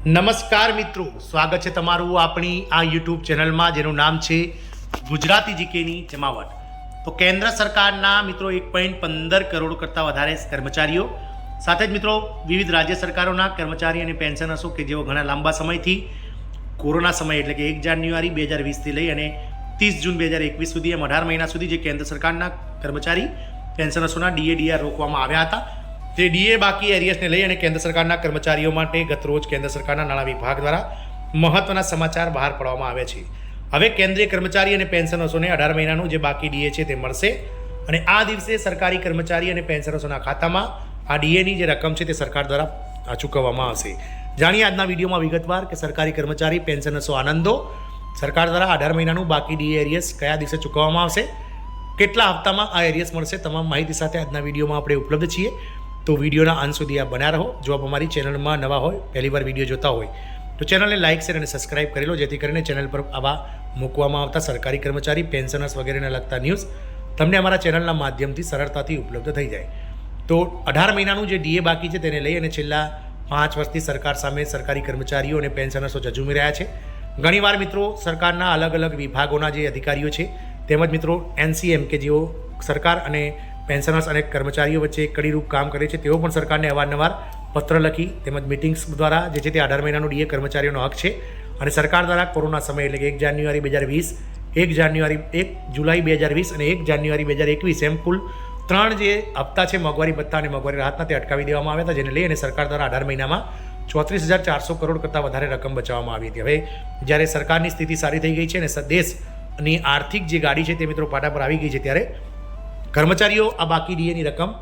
નમસ્કાર મિત્રો, સ્વાગત છે તમારું આપણી આ યુટ્યુબ ચેનલમાં જેનું નામ છે ગુજરાતી જીકેની જમાવટ. તો કેન્દ્ર સરકારના મિત્રો 1.15 કરોડ કરતાં વધારે કર્મચારીઓ સાથે જ મિત્રો વિવિધ રાજ્ય સરકારોના કર્મચારી અને પેન્શનર્સો કે જેઓ ઘણા લાંબા સમયથી કોરોના સમય એટલે કે 1 જાન્યુઆરી 2020થી લઈ અને 30 જૂન 2021 સુધી એમ 18 મહિના સુધી જે કેન્દ્ર સરકારના કર્મચારી પેન્શનર્સોના ડીએ રોકવામાં આવ્યા હતા તે ડીએ બાકી એરિયર્સને લઈ અને કેન્દ્ર સરકારના કર્મચારીઓ માટે ગતરોજ કેન્દ્ર સરકારના નાણાં વિભાગ દ્વારા મહત્વના સમાચાર બહાર પાડવામાં આવ્યા છે. હવે કેન્દ્રીય કર્મચારી અને પેન્શનર્સોને 18 મહિનાનું જે બાકી ડીએ છે તે મળશે અને આ દિવસે સરકારી કર્મચારી અને પેન્શનર્સોના ખાતામાં આ ડીએની જે રકમ છે તે સરકાર દ્વારા ચૂકવવામાં આવશે. જાણીએ આજના વિડીયોમાં વિગતવાર કે સરકારી કર્મચારી પેન્શનર્સો આનંદો સરકાર દ્વારા 18 મહિનાનું બાકી ડીએ એરિયર્સ કયા દિવસે ચૂકવવામાં આવશે, કેટલા હપ્તામાં આ એરિયર્સ મળશે, તમામ માહિતી સાથે આજના વિડીયોમાં આપણે ઉપલબ્ધ છીએ. તો વિડીયોના અંત સુધી આપ બન્યા રહો. જો આપ અમારી ચેનલમાં નવા હોય, પહેલી વાર વિડીયો જોતા હોય તો ચેનલને લાઇક શેર અને સબસ્ક્રાઇબ કરી લો, જેથી કરીને ચેનલ પર આવા મૂકવામાં આવતા સરકારી કર્મચારી પેન્શનર્સ વગેરેને લગતા ન્યૂઝ તમને અમારા ચેનલના માધ્યમથી સરળતાથી ઉપલબ્ધ થઈ જાય. તો 18 મહિનાનું જે ડીએ બાકી છે તેને લઈ અને છેલ્લા 5 વર્ષથી સરકાર સામે સરકારી કર્મચારીઓ અને પેન્શનર્સો ઝઝૂમી રહ્યા છે. ઘણીવાર મિત્રો સરકારના અલગ અલગ વિભાગોના જે અધિકારીઓ છે તેમજ મિત્રો NCM કે જેઓ સરકાર અને પેન્શનર્સ અને કર્મચારીઓ વચ્ચે કડીરૂપ કામ કરે છે તેઓ પણ સરકારને અવારનવાર પત્ર લખી તેમજ મિટિંગ્સ દ્વારા જે છે તે 18 મહિનાનું ડીએ કર્મચારીઓનો હક છે અને સરકાર દ્વારા કોરોના સમય એટલે કે 1 જાન્યુઆરી 2020, 1 જુલાઈ 2020 અને 1 જાન્યુઆરી 2021 એમ કુલ 3 જે હપ્તા છે મોંઘવારી ભથ્થા અને મોંઘવારી રાહતના તે અટકાવી દેવામાં આવ્યા હતા, જેને લઈ અને સરકાર દ્વારા 18 મહિનામાં 34,400 કરોડ કરતાં વધારે રકમ બચાવવામાં આવી હતી. હવે જ્યારે સરકારની સ્થિતિ સારી થઈ ગઈ છે અને દેશની આર્થિક જે ગાડી છે તે મિત્રો પાટા પર આવી ગઈ છે, ત્યારે કર્મચારીઓ આ બાકી ડીએની રકમ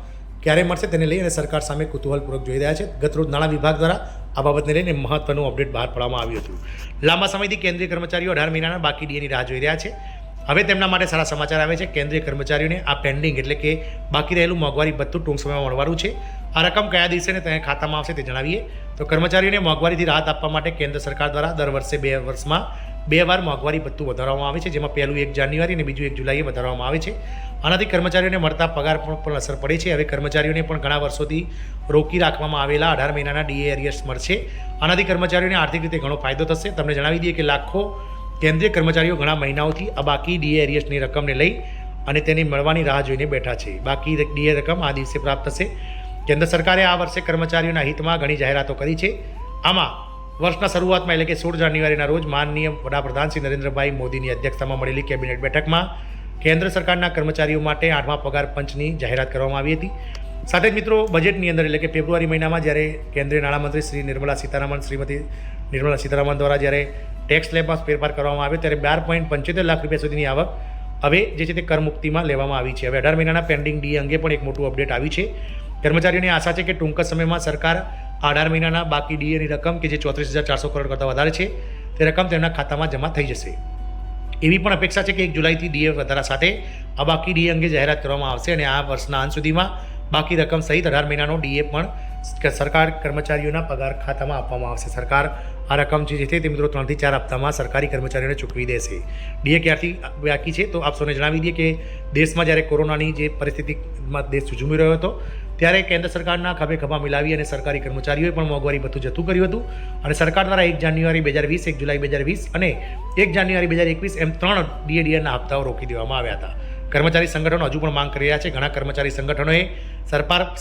ક્યારે મળશે તેને લઈ અને સરકાર સામે કુતૂહલપૂર્વક જોઈ રહ્યા છે. ગતરોજ નાણાં વિભાગ દ્વારા આ બાબતને લઈને મહત્વનું અપડેટ બહાર પાડવામાં આવ્યું હતું. લાંબા સમયથી કેન્દ્રીય કર્મચારીઓ 18 મહિનાના બાકી ડીએની રાહ જોઈ રહ્યા છે. હવે તેમના માટે સારા સમાચાર આવે છે. કેન્દ્રીય કર્મચારીઓને આ પેન્ડિંગ એટલે કે બાકી રહેલું મોંઘવારી ભથ્થું ટૂંક સમયમાં મળવાનું છે. આ રકમ કયા દિવસે ને તેના ખાતામાં આવશે તે જણાવીએ તો કર્મચારીઓને મોંઘવારીથી રાહત આપવા માટે કેન્દ્ર સરકાર દ્વારા દર વર્ષે 2 વર્ષમાં 2 વાર મોંઘવારી ભથ્થું વધારવામાં આવે છે, જેમાં પહેલું 1 જાન્યુઆરી અને બીજું 1 જુલાઈએ વધારવામાં આવે છે. આનાથી કર્મચારીઓને મળતા પગાર પર અસર પડે છે. હવે કર્મચારીઓને પણ ઘણા વર્ષોથી રોકી રાખવામાં આવેલા 18 મહિનાના ડીએ એરિયર્સ મળશે. આનાથી કર્મચારીઓને આર્થિક રીતે ઘણો ફાયદો થશે. તમને જણાવી દઈએ કે લાખો કેન્દ્રીય કર્મચારીઓ ઘણા મહિનાઓથી આ બાકી ડીએ એરિયર્સની રકમને લઈ અને તેની મળવાની રાહ જોઈને બેઠા છે. બાકી ડીએ રકમ આ દિવસે પ્રાપ્ત થશે. કેન્દ્ર સરકારે આ વર્ષે કર્મચારીઓના હિતમાં ઘણી જાહેરાતો કરી છે. આમાં વર્ષના શરૂઆતમાં એટલે કે 16 જાન્યુઆરીના રોજ માનનીય વડાપ્રધાન શ્રી નરેન્દ્રભાઈ મોદીની અધ્યક્ષતામાં મળેલી કેબિનેટ બેઠકમાં કેન્દ્ર સરકારના કર્મચારીઓ માટે 8મા પગાર પંચની જાહેરાત કરવામાં આવી હતી. સાથે જ મિત્રો બજેટની અંદર એટલે કે ફેબ્રુઆરી મહિનામાં જ્યારે કેન્દ્રીય નાણામંત્રી શ્રીમતી નિર્મલા સીતારામન દ્વારા જ્યારે ટેક્સ સ્લેબમાં ફેરફાર કરવામાં આવ્યો ત્યારે 12.75 લાખ રૂપિયા સુધીની આવક હવે જે છે તે કરમુક્તિમાં લેવામાં આવી છે. હવે 18 મહિનાના પેન્ડિંગ ડીએ અંગે પણ એક મોટું અપડેટ આવી છે. કર્મચારીઓની આશા છે કે ટૂંક જ સમયમાં સરકાર 18 મહિનાના બાકી ડીએની રકમ કે જે 34,400 કરોડ કરતાં વધારે છે તે રકમ તેમના ખાતામાં જમા થઈ જશે. એવી પણ અપેક્ષા છે કે 1 જુલાઈથી ડીએ વધારા સાથે આ બાકી ડીએ અંગે જાહેરાત કરવામાં આવશે અને આ વર્ષના અંત સુધીમાં બાકી રકમ સહિત 18 મહિનાનો ડીએ પણ સરકાર કર્મચારીઓના પગાર ખાતામાં આપવામાં આવશે. સરકાર આ રકમ જે છે તે મિત્રો 3 થી 4 હપ્તામાં સરકારી કર્મચારીઓને ચૂકવી દેશે. ડીએ ક્યારથી બાકી છે તો આપ સૌને જણાવી દઈએ કે દેશમાં જ્યારે કોરોનાની જે પરિસ્થિતિમાં દેશ ઝૂમી રહ્યો હતો ત્યારે કેન્દ્ર સરકારના ખભે ખભા મિલાવી અને સરકારી કર્મચારીઓએ પણ મોંઘવારી ભથ્થું જતું કર્યું હતું અને સરકાર દ્વારા 1 જાન્યુઆરી 2020, 1 જુલાઈ 2020 અને 1 જાન્યુઆરી 2021 એમ 3 ડીએના હપ્તાઓ રોકી દેવામાં આવ્યા હતા. કર્મચારી સંગઠનો હજુ પણ માંગ કરી રહ્યા છે. ઘણા કર્મચારી સંગઠનોએ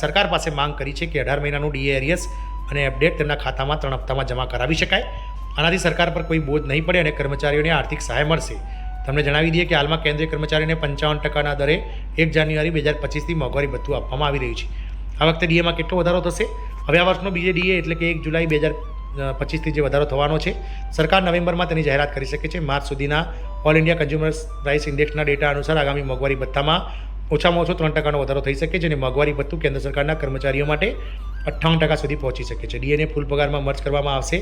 સરકાર પાસે માંગ કરી છે કે 18 મહિનાનું ડીએ એરિયર્સ અને અપડેટ તેમના ખાતામાં 3 હપ્તામાં જમા કરાવી શકાય. આનાથી સરકાર પર કોઈ બોજ નહીં પડે અને કર્મચારીઓને આર્થિક સહાય મળશે. તમને જણાવી દઈએ કે હાલમાં કેન્દ્રીય કર્મચારીઓને 55% દરે 1 જાન્યુઆરી 2025થી મોંઘવારી ભથ્થું આપવામાં આવી રહ્યું છે. આ વખતે ડીએમાં કેટલો વધારો થશે? હવે આ વર્ષનો બીજો ડીએ એટલે કે 1 જુલાઈ 2025થી જે વધારો થવાનો છે સરકાર નવેમ્બરમાં તેની જાહેરાત કરી શકે છે. માર્ચ સુધીના ઓલ ઇન્ડિયા કન્ઝ્યુમર પ્રાઇસ ઇન્ડેક્સના ડેટા અનુસાર આગામી મોંઘવારી ભથ્થામાં ઓછામાં ઓછો 3% વધારો થઈ શકે છે અને મોંઘવારી ભથ્થું કેન્દ્ર સરકારના કર્મચારીઓ માટે 58% સુધી પહોંચી શકે છે. ડીએને ફૂલ પગારમાં મર્જ કરવામાં આવશે.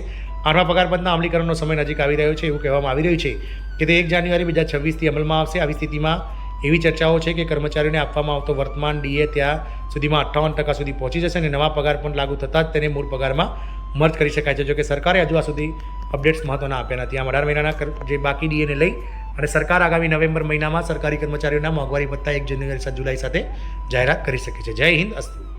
8મા પગાર પંચના અમલીકરણનો સમય નજીક આવી રહ્યો છે એવું કહેવામાં આવી રહ્યું છે કે તે 1 જાન્યુઆરી 2026થી અમલમાં આવશે. આવી સ્થિતિમાં એવી ચર્ચાઓ છે કે કર્મચારીઓને આપવામાં આવતો વર્તમાન ડીએ ત્યાં સુધીમાં 58% સુધી પહોંચી જશે અને નવા પગાર પણ લાગુ થતાં જ તેને મૂળ પગારમાં મર્જ કરી શકાય છે. જોકે સરકારે હજુ આ સુધી અપડેટ્સ મહત્વના આપ્યા નથી. આમ 18 મહિનાના જે બાકી ડીએને લઈ અને સરકાર આગામી નવેમ્બર મહિનામાં સરકારી કર્મચારીઓના મોંઘવારી ભથ્થા 1 જાન્યુઆરી 7 જુલાઈ સાથે જાહેરાત કરી શકે છે. જય હિન્દ, અસ્તુ.